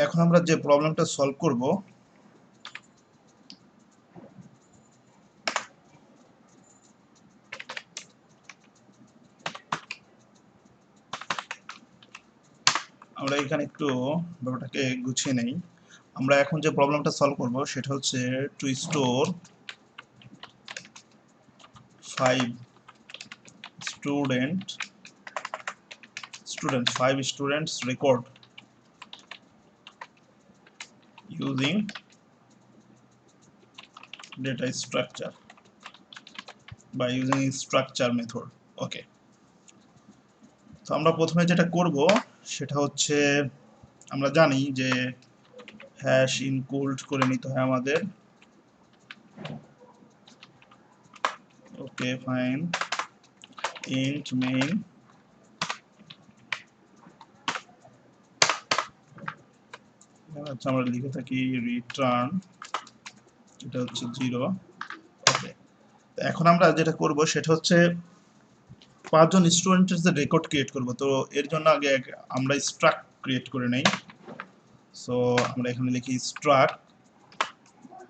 এখন আমরা যে প্রবলেমটা সলভ করব আমরা এখানে একটু ব্যাপারটাকে গুছিয়ে নেই। আমরা এখন যে প্রবলেমটা সলভ করব সেটা হচ্ছে two store 5 students record using data structure by using structure method. ওকে, তো আমরা প্রথমে যেটা করব সেটা হচ্ছে আমরা জানি যে হ্যাশ ইনক্লুড করে নিতে হয় আমাদের। ওকে ফাইন, int main আচ্ছা আমরা লিখে থাকি রিটার্ন, এটা হচ্ছে 0। ওকে, এখন আমরা যেটা করব সেটা হচ্ছে 5 জন স্টুডেন্টের যে রেকর্ড ক্রিয়েট করব। তো এর জন্য আগে আমরা স্ট্রাক্ট ক্রিয়েট করে নেই। সো আমরা এখানে লিখি স্ট্রাক্ট,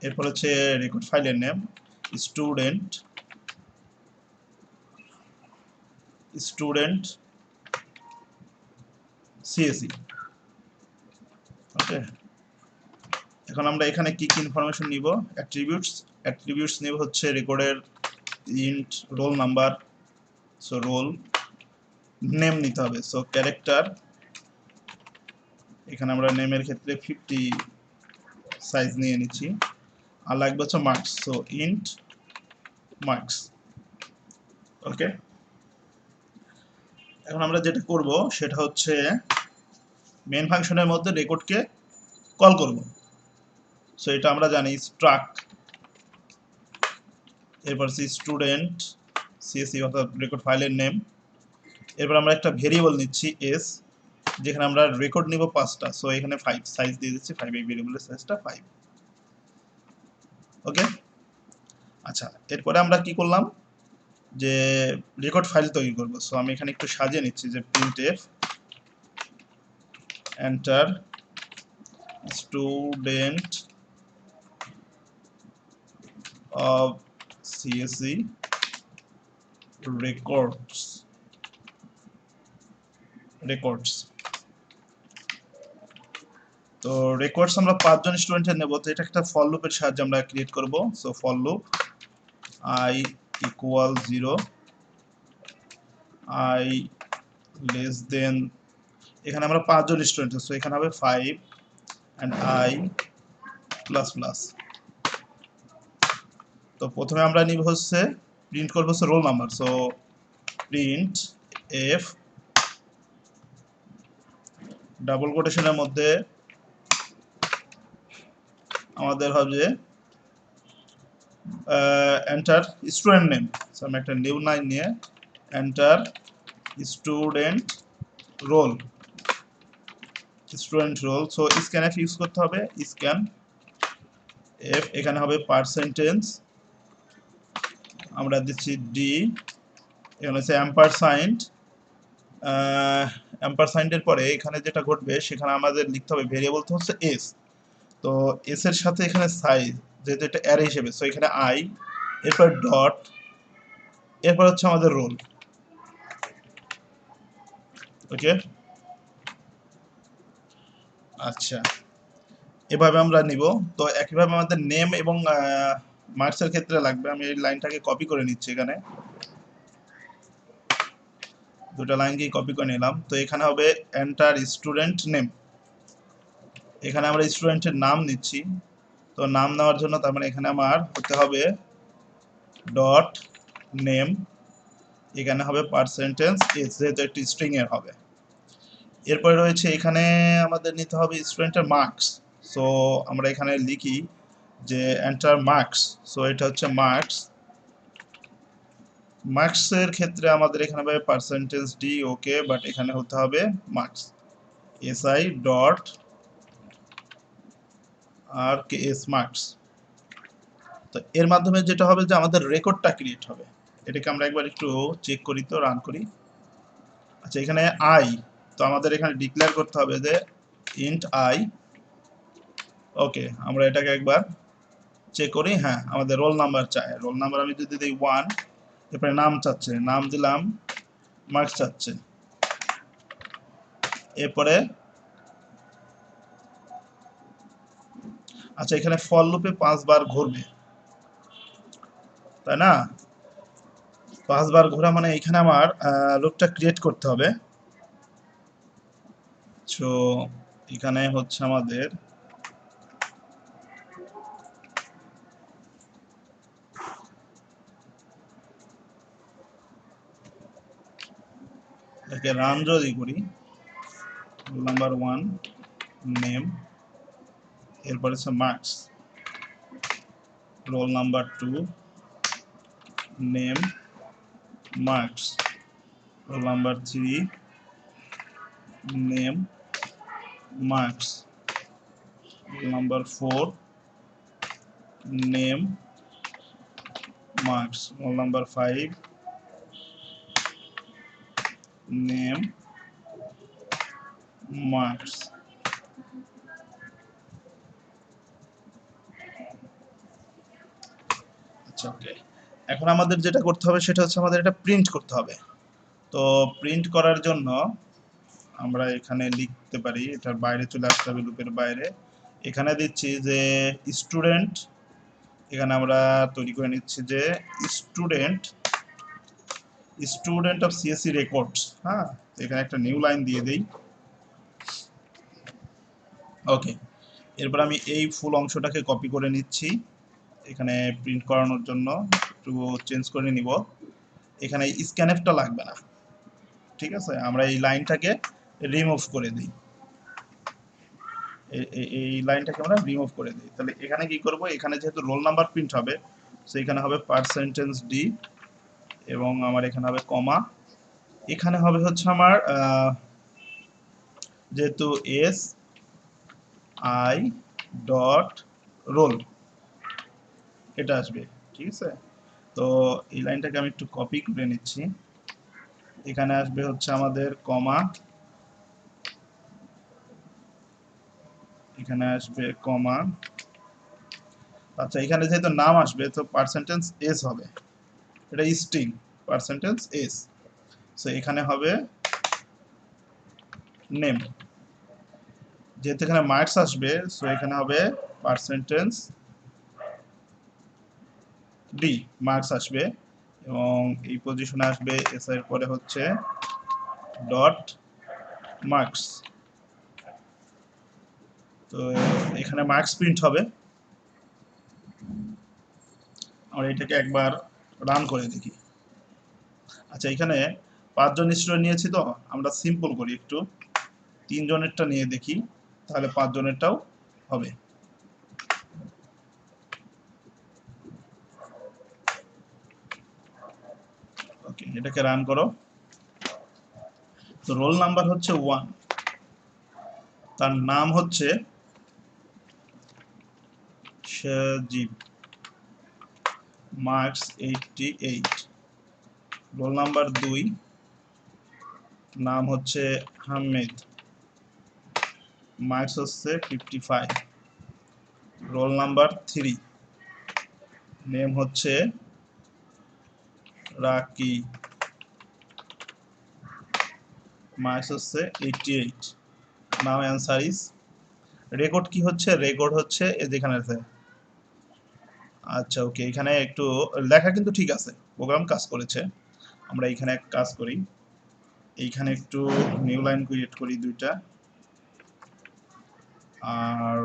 এরপর হচ্ছে রেকর্ড ফাইলের নেম স্টুডেন্ট CSE। ওকে, এখন আমরা এখানে কি কি ইনফরমেশন নিব? অ্যাট্রিবিউটস নিব হচ্ছে রেকর্ডের int roll number, so roll name নিতে হবে, সো ক্যারেক্টার, এখানে আমরা নেমের ক্ষেত্রে 50 সাইজ নিয়ে নিচ্ছি। আর লাগবে হচ্ছে মার্কস, সো ইন্ট মার্কস। ওকে, এখন আমরা যেটা করব সেটা হচ্ছে মেন ফাংশনের মধ্যে রেকর্ডকে কল করব। সো এটা আমরা জানি স্ট্রাক্ট, এরপর স্টুডেন্ট CSE অর্থাৎ রেকর্ড ফাইলের নেম, এরপর আমরা একটা ভেরিয়েবল নিচ্ছি s, যেখানে আমরা রেকর্ড নিব 5টা, সো এখানে 5 সাইজ দিয়ে দিচ্ছি 5, এই ভেরিয়েবলের সাইজটা 5। ওকে, আচ্ছা এরপরে আমরা কি করলাম যে রেকর্ড ফাইল তৈরি করব। সো আমি এখানে একটু সাজিয়ে নিচ্ছি যে printf enter student of CSE records। তো রেকর্ডস আমরা 5 জন স্টুডেন্টের নেব, তো এটা একটা ফর লুপের সাহায্যে আমরা ক্রিয়েট করব। So for loop I equal 0, I less than, এখানে আমরা 5 জন স্টুডেন্ট, সো এখানে হবে 5 and I প্লাস প্লাস। তো প্রথমে আমরা নিব হচ্ছে প্রিন্ট করব হচ্ছে roll number, so print f double কোটেশনের মধ্যে আমাদের হবে এন্টার স্টুডেন্ট নেম, সো আমি একটা নিউ লাইন নিয়ে enter student roll, so scan F use করতে হবে, স্ক্যান এফ, এখানে হবে পার্সেন্টেজ, আমরা দিচ্ছি ডি, এখানে হচ্ছে অ্যাম্পারসাইন্ডের পরে এখানে যেটা ঘটবে সেখানে আমাদের লিখতে হবে ভেরিয়েবল তো হচ্ছে এস, তো এস এর সাথে এখানে সাইজ যেহেতু এটা অ্যারে হিসেবে, সো এখানে আই, এরপর ডট, এরপর হচ্ছে আমাদের রোল। ওকে, আচ্ছা এভাবে আমরা নিব। তো একইভাবে আমাদের নেম এবং মার্কসের ক্ষেত্রে লাগবে। আমি এই লাইনটাকে কপি করে নিচ্ছি, এখানে দুটো লাইনকেই কপি করে নিলাম। তো এখানে হবে এন্টার স্টুডেন্ট নেম, এখানে আমরা স্টুডেন্টের নাম নিচ্ছি। তো নাম নেওয়ার জন্য তার মানে এখানে আমার হতে হবে ডট নেম, এখানে হবে পার্সেন্টেজ এস, যেহেতু একটি স্ট্রিং এর হবে। এরপরে রয়েছে এখানে আমাদের নিতে হবে স্টুডেন্টের মার্কস, সো আমরা এখানে লিখি যে এন্টার মার্কস, সো এটা হচ্ছে মার্কস। মার্কসের ক্ষেত্রে আমাদের এখানে হবে পার্সেন্টেজ ডি, ওকে, বাট এখানে হতে হবে মার্কস এসআই ডট আর কে এস মার্কস। তো এর মাধ্যমে যেটা হবে যে আমাদের রেকর্ডটা ক্রিয়েট হবে। এটাকে আমরা একবার একটু চেক করি, তো রান করি। আচ্ছা এখানে আই, তো আমাদের এখানে ডিক্লেয়ার করতে হবে যে ইন্ট আই ওকে, আমরা এটাকে একবার চেক করি। হ্যাঁ, আমাদের রোল নাম্বার চাই। রোল নাম্বার আমি যদি দিই 1, এরপরে নাম চাচ্ছে, নাম দিলাম, মার্কস চাচ্ছে। এরপরে আচ্ছা, এখানে ফর লুপে 5 বার ঘুরবে, তাই না? 5 বার ঘোরা মানে এখানে আমার লুপটা ক্রিয়েট করতে হবে। সো এখানে হচ্ছে আমাদের এটাকে রান যদি করি, রোল নাম্বার 1 নেম, এরপর হচ্ছে marks, roll number 2 name marks, roll number 3 name marks, roll number 4 name marks, roll number 5 name marks. আচ্ছা, ওকে। এখন আমাদের যেটা করতে হবে সেটা হচ্ছে আমাদের এটা প্রিন্ট করতে হবে। তো প্রিন্ট করার জন্য আমরা এখানে লিখতে পারি, এটার বাইরে চলে আসতে হবে, লুপের বাইরে। এখানে দিচ্ছি যে স্টুডেন্ট, এখানে আমরা তৈরি করে নিচ্ছি যে student, student of CSC records. হ্যাঁ, এখানে একটা নিউ লাইন দিয়ে দেই। ওকে, এরপর আমি এই ফুল অংশটাকে কপি করে নিচ্ছি এখানে প্রিন্ট করানোর জন্য। একটু চেঞ্জ করে নিব। এখানে স্ক্যানএফটা লাগবে না, ঠিক আছে? আমরা এই লাইনটাকে রিমুভ করে দিই, এই লাইনটাকে আমরা রিমুভ করে দিই। তাহলে এখানে কি করব, এখানে যেহেতু রোল নাম্বার প্রিন্ট হবে, সো এখানে হবে পার্সেন্টেজ ডি, এবং আমার এখানে হবে কমা। এখানে হবে হচ্ছে আমার যেহেতু এস আই ডট রোল, এটা আসবে, ঠিক আছে? তো এই লাইনটাকে আমি একটু কপি করে নিচ্ছি। এখানে আসবে হচ্ছে আমাদের কমা, এখানে আসবে কমা। আচ্ছা, এখানে যেহেতু নাম আসবে তো পার্সেন্টেজ এস হবে, এটা স্ট্রিং পার্সেন্টেজ এস। সো এখানে হবে নেম, যেহেতু এখানে মার্কস আসবে সো এখানে হবে পার্সেন্টেজ ডি, মার্কস আসবে, এবং এই পজিশনে আসবে এস এর পরে হচ্ছে ডট মার্কস। তো এখানে মার্কস প্রিন্ট হবে। আমরা এটাকে একবার রান করে দেখি। আচ্ছা, এখানে 5 জন স্টুডেন্ট নিয়েছি, তো আমরা সিম্পল করি একটু, 3 জনেরটা নিয়ে দেখি, তাহলে 5 জনেরটাও হবে। ওকে, এটাকে রান করো। তো রোল নাম্বার হচ্ছে 1, তার নাম হচ্ছে সজীব, মার্কস 88, রোল নাম্বার 2 নাম হচ্ছে হামিদ, মার্কস হচ্ছে 55, রোল নাম্বার 3 নেম হচ্ছে রাকি, মার্কস হচ্ছে 88। নাও অ্যান্সার ইজ, রেকর্ড কি হচ্ছে, রেকর্ড হচ্ছে যেখানে আছে। আচ্ছা, ওকে, এখানে একটু লেখা কিন্তু ঠিক আছে, প্রোগ্রাম কাজ করেছে। আমরা এখানে এক কাজ করি, এইখানে একটু নিউ লাইন ক্রিয়েট করি 2টা, আর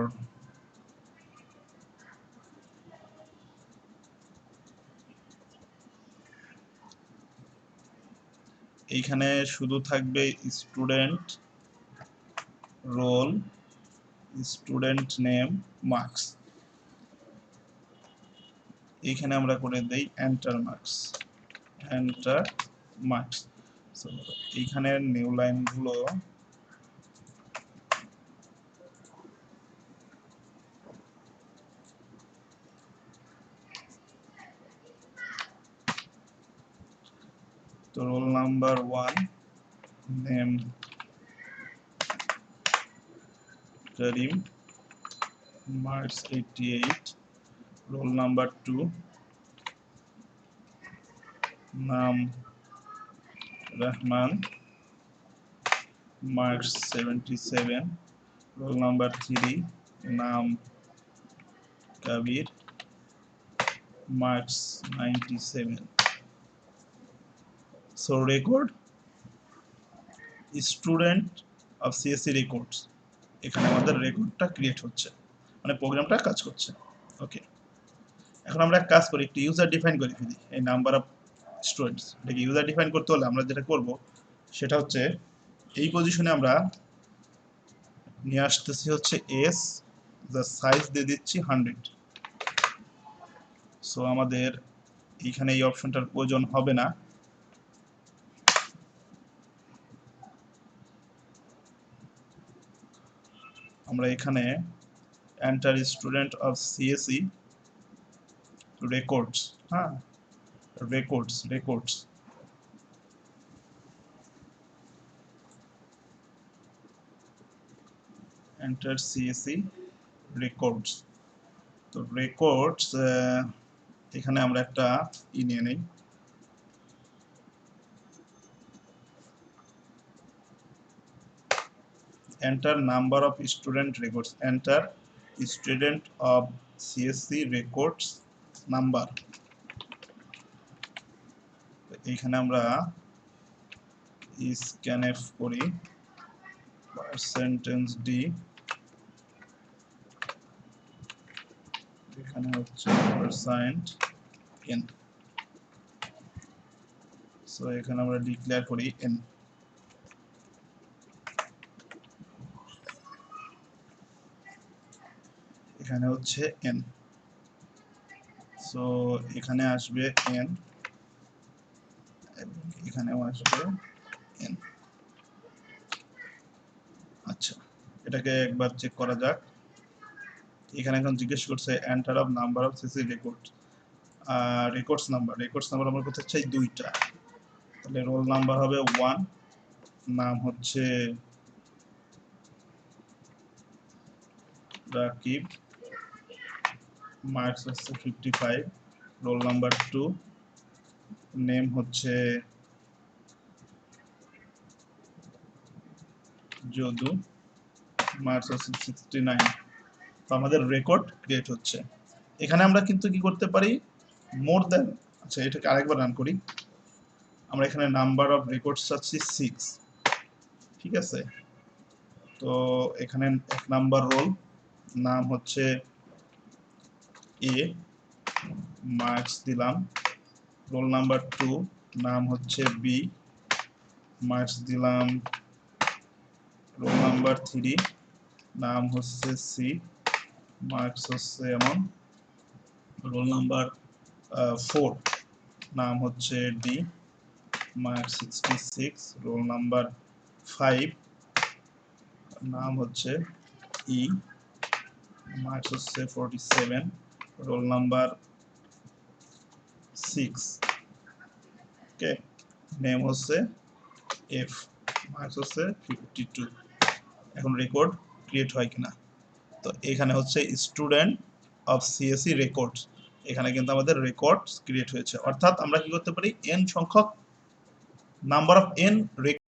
এইখানে শুধু থাকবে student role, student name, marks. এইখানে আমরা করে দেই enter marks, enter marks. So এইখানে নিউ লাইনগুলো তো রোল নাম্বার 1 নেম করিম, marks 88, roll number 2, নাম রহমান, marks 77, roll number 3, নাম Kabir, marks 97. So record student of CSE records, এখানে আমাদের রেকর্ডটা ক্রিয়েট হচ্ছে, মানে প্রোগ্রামটা কাজ করছে। ওকে, এখন আমরা এক কাজ করি, একটি ইউজার ডিফাইন করে ফেলি এই নাম্বার অফ স্টুডেন্টস। এটাকে ইউজার ডিফাইন করতে হলে আমরা যেটা করব সেটা হচ্ছে এই পজিশনে আমরা নিয়ে আসতেছি হচ্ছে এস, যার সাইজ দিয়ে দিচ্ছি 100। সো আমাদের এইখানে এই অপশনটার প্রয়োজন হবে না। আমরা এখানে enter student of CSE records, হ্যাঁ রেকর্ডস এন্টার সিএসই রেকর্ডস। তো রেকর্ডস এখানে আমরা একটা নিয়ে নেই, enter number of student records, enter student of CSE records number। এখানে আমরা scanf করি %d, এখানে হচ্ছে %n। সো এখানে আমরা ডিক্লেয়ার করি n। এখানে হচ্ছে n, সো এখানে আসবে n, এখানেও আসবে n। আচ্ছা, এটাকে একবার চেক করা যাক। এখানে এখন জিজ্ঞেস করছে enter of number of CC record, records number আমরা করতে চাই 2টা, তাহলে রোল নাম্বার হবে 1, নাম হচ্ছে রাকিব, মার্কস হচ্ছে 55, রোল নাম্বার 2, নেম হচ্ছে যদু, মার্কস হচ্ছে 69। তো আমাদের রেকর্ড ক্রিয়েট হচ্ছে। এখানে আমরা কিন্তু কি করতে পারি, মোর দ্যান, আচ্ছা এটাকে আরেকবার রান করি। আমরা এখানে নাম্বার অফ রেকর্ডস চাচ্ছি 6, ঠিক আছে। তো এখানে 1 নাম্বার রোল, নাম হচ্ছে এ, মার্কস দিলাম। রোল নাম্বার 2, নাম হচ্ছে বি, মার্কস দিলাম। রোল নাম্বার 3, নাম হচ্ছে সি, মার্কস হচ্ছে এমন। রোল নাম্বার 4, নাম হচ্ছে ডি, মার্কস 66। রোল নাম্বার 5, নাম হচ্ছে ই, মার্কস হচ্ছে 47। রোল নাম্বার 6, ওকে, নেম হচ্ছে এফ, মার্কস হচ্ছে 52। এখন রেকর্ড ক্রিয়েট হয় কিনা, তো এখানে হচ্ছে স্টুডেন্ট অফ সিএসই রেকর্ডস, এখানে কিন্তু আমাদের রেকর্ডস ক্রিয়েট হয়েছে। অর্থাৎ আমরা কি করতে পারি, n সংখ্যক নাম্বার অফ n